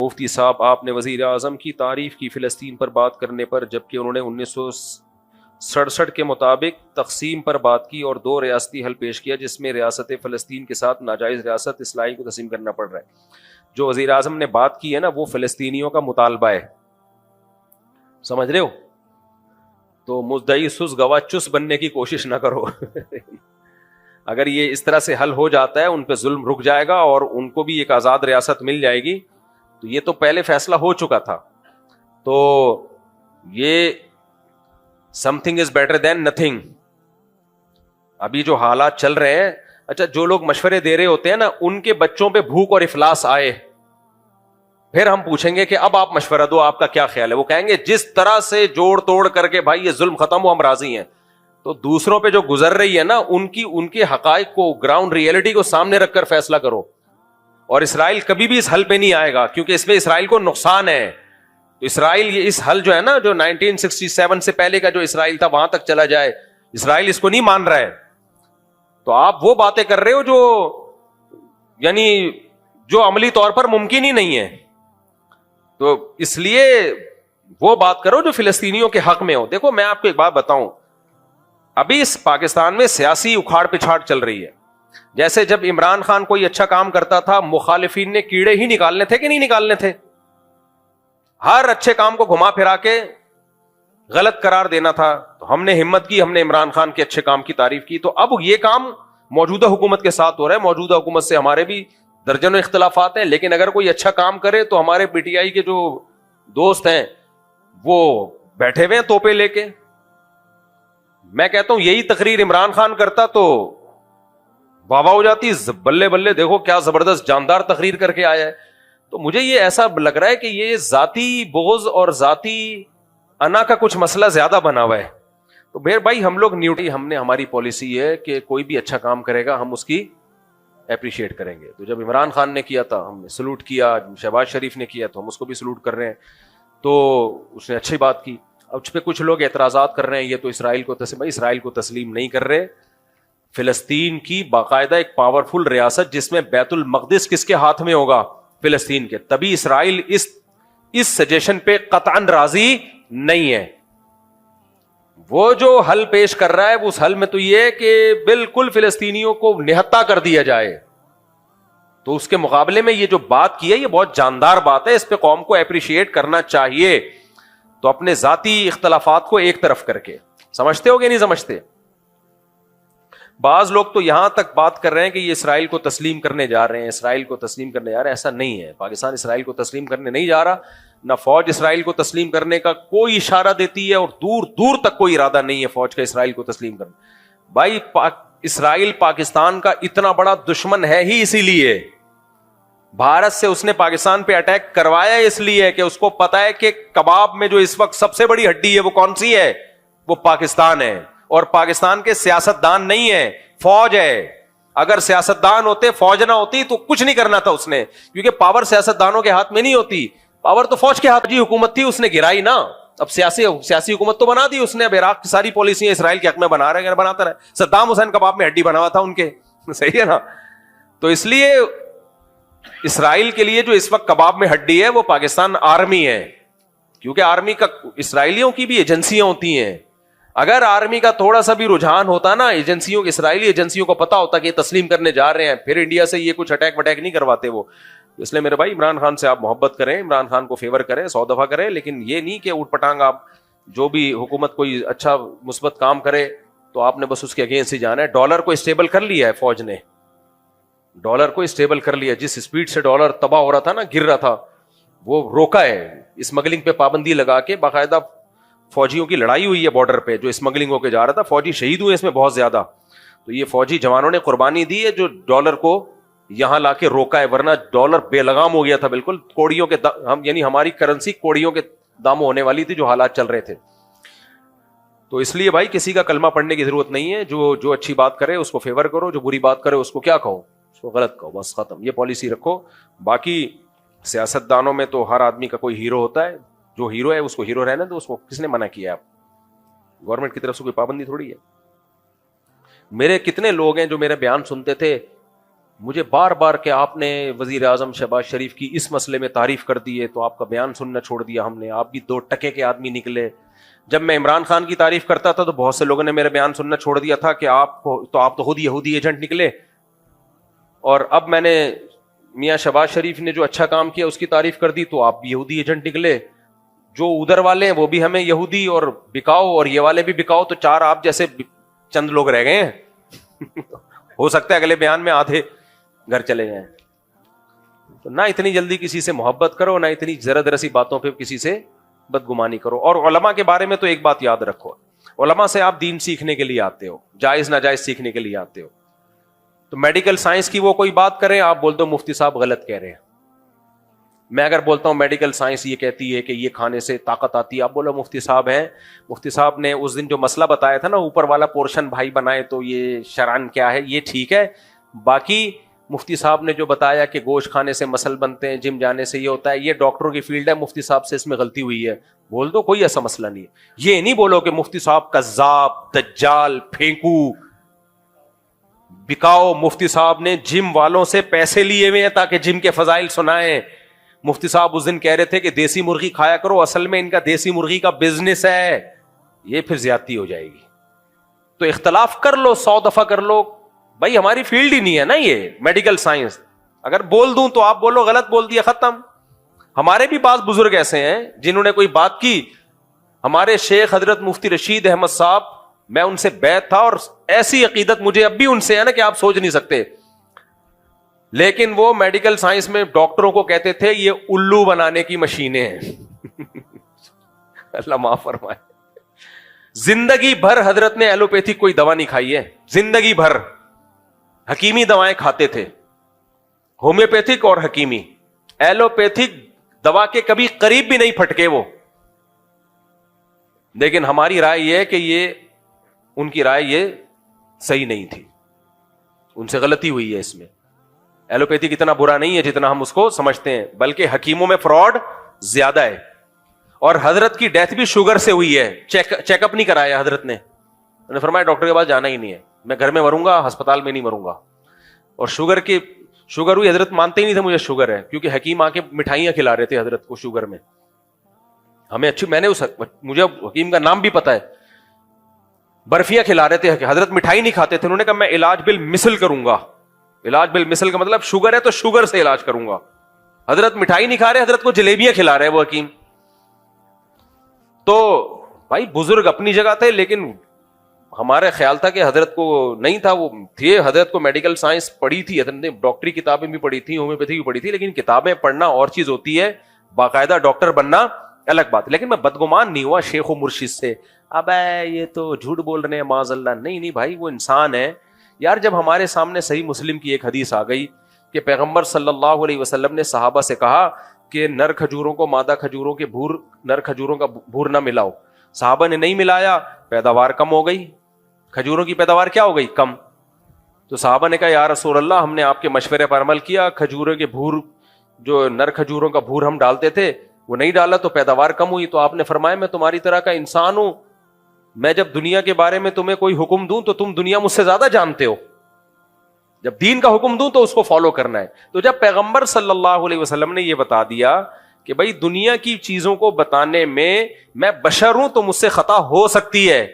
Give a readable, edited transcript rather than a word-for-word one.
مفتی صاحب، آپ نے وزیر اعظم کی تعریف کی فلسطین پر بات کرنے پر، جبکہ انہوں نے 1967 کے مطابق تقسیم پر بات کی اور 2 ریاستی حل پیش کیا، جس میں ریاست فلسطین کے ساتھ ناجائز ریاست اسرائیل کو تسلیم کرنا پڑ رہا ہے۔ جو وزیر اعظم نے بات کی ہے نا، وہ فلسطینیوں کا مطالبہ ہے، سمجھ رہے ہو؟ تو مدعی سس گواہ چس بننے کی کوشش نہ کرو۔ اگر یہ اس طرح سے حل ہو جاتا ہے، ان پہ ظلم رک جائے گا اور ان کو بھی ایک آزاد ریاست مل جائے گی، تو یہ تو پہلے فیصلہ ہو چکا تھا۔ تو یہ some thing is better than nothing. ابھی جو حالات چل رہے ہیں، اچھا جو لوگ مشورے دے رہے ہوتے ہیں نا، ان کے بچوں پہ بھوک اور افلاس آئے، پھر ہم پوچھیں گے کہ اب آپ مشورہ دو، آپ کا کیا خیال ہے؟ وہ کہیں گے جس طرح سے جوڑ توڑ کر کے بھائی یہ ظلم ختم ہو، ہم راضی ہیں۔ تو دوسروں پہ جو گزر رہی ہے نا، ان کے حقائق کو، گراؤنڈ ریئلٹی کو سامنے رکھ کر فیصلہ کرو۔ اور اسرائیل کبھی بھی اس حل پہ نہیں آئے گا، کیونکہ اس میں اسرائیل کو نقصان ہے۔ تو اسرائیل یہ اس حل جو ہے نا، جو 1967 سے پہلے کا جو اسرائیل تھا، وہاں تک چلا جائے، اسرائیل اس کو نہیں مان رہا ہے۔ تو آپ وہ باتیں کر رہے ہو جو یعنی جو عملی طور پر ممکن ہی نہیں ہے۔ تو اس لیے وہ بات کرو جو فلسطینیوں کے حق میں ہو۔ دیکھو میں آپ کو ایک بات بتاؤں، ابھی اس پاکستان میں سیاسی اکھاڑ پچھاڑ چل رہی ہے۔ جیسے جب عمران خان کوئی اچھا کام کرتا تھا، مخالفین نے کیڑے ہی نکالنے تھے کہ نہیں نکالنے تھے؟ ہر اچھے کام کو گھما پھرا کے غلط قرار دینا تھا۔ تو ہم نے ہمت کی، ہم نے عمران خان کے اچھے کام کی تعریف کی۔ تو اب یہ کام موجودہ حکومت کے ساتھ ہو رہا ہے۔ موجودہ حکومت سے ہمارے بھی درجنوں اختلافات ہیں، لیکن اگر کوئی اچھا کام کرے تو ہمارے پی ٹی آئی کے جو دوست ہیں وہ بیٹھے ہوئے ہیں توپے لے کے۔ میں کہتا ہوں یہی تقریر عمران خان کرتا تو واہ واہ ہو جاتی، بلے بلے دیکھو کیا زبردست جاندار تقریر کر کے آیا ہے۔ تو مجھے یہ ایسا لگ رہا ہے کہ یہ ذاتی بغض اور ذاتی انا کا کچھ مسئلہ زیادہ بنا ہوا ہے۔ تو پھر بھائی ہم لوگ ہم نے ہماری پالیسی ہے کہ کوئی بھی اچھا کام کرے گا ہم اس کی اپریشیٹ کریں گے۔ تو جب عمران خان نے کیا تھا ہم نے سلوٹ کیا، شہباز شریف نے کیا تو ہم اس کو بھی سلوٹ کر رہے ہیں۔ تو اس نے اچھی بات کی۔ اب اس پہ کچھ لوگ اعتراضات کر رہے ہیں، یہ تو اسرائیل کو تسلیم نہیں کر رہے۔ فلسطین کی باقاعدہ ایک پاورفل ریاست جس میں بیت المقدس کس کے ہاتھ میں ہوگا؟ فلسطین کے۔ تبھی اسرائیل اس سجیشن پہ قطعاً راضی نہیں ہے۔ وہ جو حل پیش کر رہا ہے اس حل میں تو یہ ہے کہ بالکل فلسطینیوں کو نہتا کر دیا جائے۔ تو اس کے مقابلے میں یہ جو بات کی ہے یہ بہت جاندار بات ہے، اس پہ قوم کو اپریشیٹ کرنا چاہیے۔ تو اپنے ذاتی اختلافات کو ایک طرف کر کے، سمجھتے ہو کہ نہیں سمجھتے؟ بعض لوگ تو یہاں تک بات کر رہے ہیں کہ یہ اسرائیل کو تسلیم کرنے جا رہے ہیں، اسرائیل کو تسلیم کرنے جا رہے ہیں۔ ایسا نہیں ہے، پاکستان اسرائیل کو تسلیم کرنے نہیں جا رہا، نہ فوج اسرائیل کو تسلیم کرنے کا کوئی اشارہ دیتی ہے، اور دور دور تک کوئی ارادہ نہیں ہے فوج کا اسرائیل کو تسلیم کرنا۔ بھائی اسرائیل پاکستان کا اتنا بڑا دشمن ہے ہی اسی لیے، بھارت سے اس نے پاکستان پہ اٹیک کروایا اس لیے کہ اس کو پتا ہے کہ کباب میں جو اس وقت سب سے بڑی ہڈی ہے وہ کون سی ہے؟ وہ پاکستان ہے۔ اور پاکستان کے سیاستدان نہیں ہے، فوج ہے۔ اگر سیاستدان ہوتے، فوج نہ ہوتی تو کچھ نہیں کرنا تھا اس نے، کیونکہ پاور سیاستدانوں کے ہاتھ میں نہیں ہوتی، پاور تو فوج کے ہاتھ۔ جی حکومت تھی اس نے گرائی نا، اب سیاسی حکومت تو بنا دی اس نے۔ اب عراق کی ساری پالیسیاں اسرائیل کے حق میں بنا رہے ہیں، بناتا رہے۔ صدام حسین کباب میں ہڈی بنا ہوا تھا ان کے، صحیح ہے نا؟ تو اس لیے اسرائیل کے لیے جو اس وقت کباب میں ہڈی ہے وہ پاکستان آرمی ہے، کیونکہ آرمی کا اسرائیلیوں کی بھی ایجنسیاں ہوتی ہیں۔ اگر آرمی کا تھوڑا سا بھی رجحان ہوتا نا، اسرائیلی ایجنسیوں کو پتا ہوتا کہ یہ تسلیم کرنے جا رہے ہیں، پھر انڈیا سے یہ کچھ اٹیک وٹیک نہیں کرواتے وہ۔ اس لیے میرے بھائی عمران خان سے آپ محبت کریں، عمران خان کو فیور کریں، 100 دفعہ کریں، لیکن یہ نہیں کہ اوٹ پٹانگ آپ جو بھی حکومت کوئی اچھا مثبت کام کرے تو آپ نے بس اس کے اگینسٹ ہی جانا ہے۔ ڈالر کو اسٹیبل کر لیا ہے فوج نے، ڈالر کو اسٹیبل کر لیا۔ جس سپیڈ سے ڈالر تباہ ہو رہا تھا نا، گر رہا تھا، وہ روکا ہے۔ اسمگلنگ پہ پابندی لگا کے باقاعدہ فوجیوں کی لڑائی ہوئی ہے بارڈر پہ، جو اسمگلنگ ہو کے جا رہا تھا، فوجی شہید ہوئے اس میں بہت زیادہ۔ تو یہ فوجی جوانوں نے قربانی دی ہے جو ڈالر کو یہاں لا کے روکا ہے، ورنہ ڈالر بے لگام ہو گیا تھا بالکل، کوڑیوں کے یعنی ہماری کرنسی کوڑیوں کے داموں ہونے والی تھی جو حالات چل رہے تھے۔ تو اس لیے بھائی کسی کا کلمہ پڑھنے کی ضرورت نہیں ہے، جو اچھی بات کرے اس کو فیور کرو، جو بری بات کرے اس کو کیا کہو؟ اس کو غلط کہو، بس ختم۔ یہ پالیسی رکھو۔ باقی سیاست دانوں میں تو ہر آدمی کا کوئی ہیرو ہوتا ہے، جو ہیرو ہے اس کو ہیرو رہنا دو، اس کو کس نے منع کیا ہے؟ آپ گورنمنٹ کی طرف سے کوئی پابندی تھوڑی ہے۔ میرے کتنے لوگ ہیں جو میرے بیان سنتے تھے مجھے بار بار کہ آپ نے وزیر اعظم شہباز شریف کی اس مسئلے میں تعریف کر دی ہے تو آپ کا بیان سننا چھوڑ دیا ہم نے, آپ بھی 2 ٹکے کے آدمی نکلے. جب میں عمران خان کی تعریف کرتا تھا تو بہت سے لوگوں نے میرا بیان سننا چھوڑ دیا تھا کہ آپ تو خود یہودی ایجنٹ نکلے. اور اب میں نے میاں شہباز شریف نے جو اچھا کام کیا اس کی تعریف کر دی تو آپ بھی یہودی ایجنٹ نکلے. جو ادھر والے ہیں وہ بھی ہمیں یہودی اور بکاؤ, اور یہ والے بھی بکاؤ, تو 4 آپ جیسے چند لوگ رہ گئے ہیں. ہو سکتا ہے اگلے بیان میں آدھے گھر چلے جائیں. تو نہ اتنی جلدی کسی سے محبت کرو, نہ اتنی ذرا ذرا سی باتوں پہ کسی سے بدگمانی کرو. اور علماء کے بارے میں تو ایک بات یاد رکھو, علماء سے آپ دین سیکھنے کے لیے آتے ہو, جائز ناجائز سیکھنے کے لیے آتے ہو. تو میڈیکل سائنس کی وہ کوئی بات کریں, آپ بول دو مفتی صاحب غلط کہہ رہے ہیں. میں اگر بولتا ہوں میڈیکل سائنس یہ کہتی ہے کہ یہ کھانے سے طاقت آتی ہے, آپ بولو مفتی صاحب ہیں, مفتی صاحب نے اس دن جو مسئلہ بتایا تھا نا, اوپر والا پورشن بھائی بنائے تو یہ شرعن کیا ہے, یہ ٹھیک ہے. باقی مفتی صاحب نے جو بتایا کہ گوشت کھانے سے مسل بنتے ہیں, جم جانے سے یہ ہوتا ہے, یہ ڈاکٹروں کی فیلڈ ہے, مفتی صاحب سے اس میں غلطی ہوئی ہے. بول دو, کوئی ایسا مسئلہ نہیں ہے. یہ نہیں بولو کہ مفتی صاحب کذاب, دجال, پھینکو, بکاؤ, مفتی صاحب نے جم والوں سے پیسے لیے ہوئے ہیں تاکہ جم کے فضائل سنائیں. مفتی صاحب اس دن کہہ رہے تھے کہ دیسی مرغی کھایا کرو, اصل میں ان کا دیسی مرغی کا بزنس ہے. یہ پھر زیادتی ہو جائے گی. تو اختلاف کر لو, 100 دفعہ کر لو, بھائی ہماری فیلڈ ہی نہیں ہے نا یہ میڈیکل سائنس. اگر بول دوں تو آپ بولو غلط بول دیا, ختم. ہمارے بھی بعض بزرگ ایسے ہیں جنہوں نے کوئی بات کی, ہمارے شیخ حضرت مفتی رشید احمد صاحب, میں ان سے بیعت تھا اور ایسی عقیدت مجھے اب بھی ان سے ہے نا کہ آپ سوچ نہیں سکتے. لیکن وہ میڈیکل سائنس میں ڈاکٹروں کو کہتے تھے یہ الو بنانے کی مشینیں ہیں. اللہ معاف فرمائے. زندگی بھر حضرت نے ایلوپیتھک کوئی دوا نہیں کھائی ہے, زندگی بھر حکیمی دوائیں کھاتے تھے, ہومیوپیتھک اور حکیمی. ایلوپیتھک دوا کے کبھی قریب بھی نہیں پھٹکے وہ. لیکن ہماری رائے یہ ہے کہ یہ ان کی رائے یہ صحیح نہیں تھی, ان سے غلطی ہوئی ہے اس میں. ایلوپیتھک اتنا برا نہیں ہے جتنا ہم اس کو سمجھتے ہیں, بلکہ حکیموں میں فراڈ زیادہ ہے. اور حضرت کی ڈیتھ بھی شوگر سے ہوئی ہے, چیک اپ نہیں کرایا حضرت نے. انہوں نے فرمایا ڈاکٹر کے پاس جانا ہی نہیں ہے, میں گھر میں مروں گا, ہسپتال میں نہیں مروں گا. اور شوگر ہوئی, حضرت مانتے ہی نہیں تھے مجھے شوگر ہے, کیونکہ حکیم آ کے مٹھائیاں کھلا رہے تھے حضرت کو شوگر میں. ہمیں مجھے حکیم کا نام بھی پتا ہے. برفیاں کھلا رہے تھے, حضرت مٹھائی نہیں کھاتے تھے. انہوں نے کہا میں علاج بالمثل کروں گا. علاج بالمثل کا مطلب شوگر ہے تو شوگر سے علاج کروں گا. حضرت مٹھائی نہیں کھا رہے, حضرت کو جلیبیاں کھلا رہے وہ حکیم. تو بھائی بزرگ اپنی جگہ تھے, لیکن ہمارا خیال تھا کہ حضرت کو نہیں تھا, وہ تھے, حضرت کو میڈیکل سائنس پڑھی تھی, حضرت نے ڈاکٹری کتابیں بھی پڑھی تھی, ہومیوپیتھی بھی پڑھی تھی. لیکن کتابیں پڑھنا اور چیز ہوتی ہے, باقاعدہ ڈاکٹر بننا الگ بات. لیکن میں بدگمان نہیں ہوا شیخ و مرشد سے, اب یہ تو جھوٹ بول رہے ہیں معاذ اللہ. نہیں بھائی, وہ انسان ہے یار. جب ہمارے سامنے صحیح مسلم کی ایک حدیث آ گئی کہ پیغمبر صلی اللہ علیہ وسلم نے صحابہ سے کہا کہ نر کھجوروں کو مادہ کھجوروں کے نر کھجوروں کا بھور نہ ملاؤ. صحابہ نے نہیں ملایا, پیداوار کم ہو گئی, کھجوروں کی پیداوار کیا ہو گئی, کم. تو صحابہ نے کہا یا رسول اللہ, ہم نے آپ کے مشورے پر عمل کیا, کھجوروں کے بھور, جو نر کھجوروں کا بھور ہم ڈالتے تھے وہ نہیں ڈالا تو پیداوار کم ہوئی. تو آپ نے فرمایا میں تمہاری طرح کا انسان ہوں, میں جب دنیا کے بارے میں تمہیں کوئی حکم دوں تو تم دنیا مجھ سے زیادہ جانتے ہو, جب دین کا حکم دوں تو اس کو فالو کرنا ہے. تو جب پیغمبر صلی اللہ علیہ وسلم نے یہ بتا دیا کہ بھائی دنیا کی چیزوں کو بتانے میں بشر ہوں تو مجھ سے خطا ہو سکتی ہے,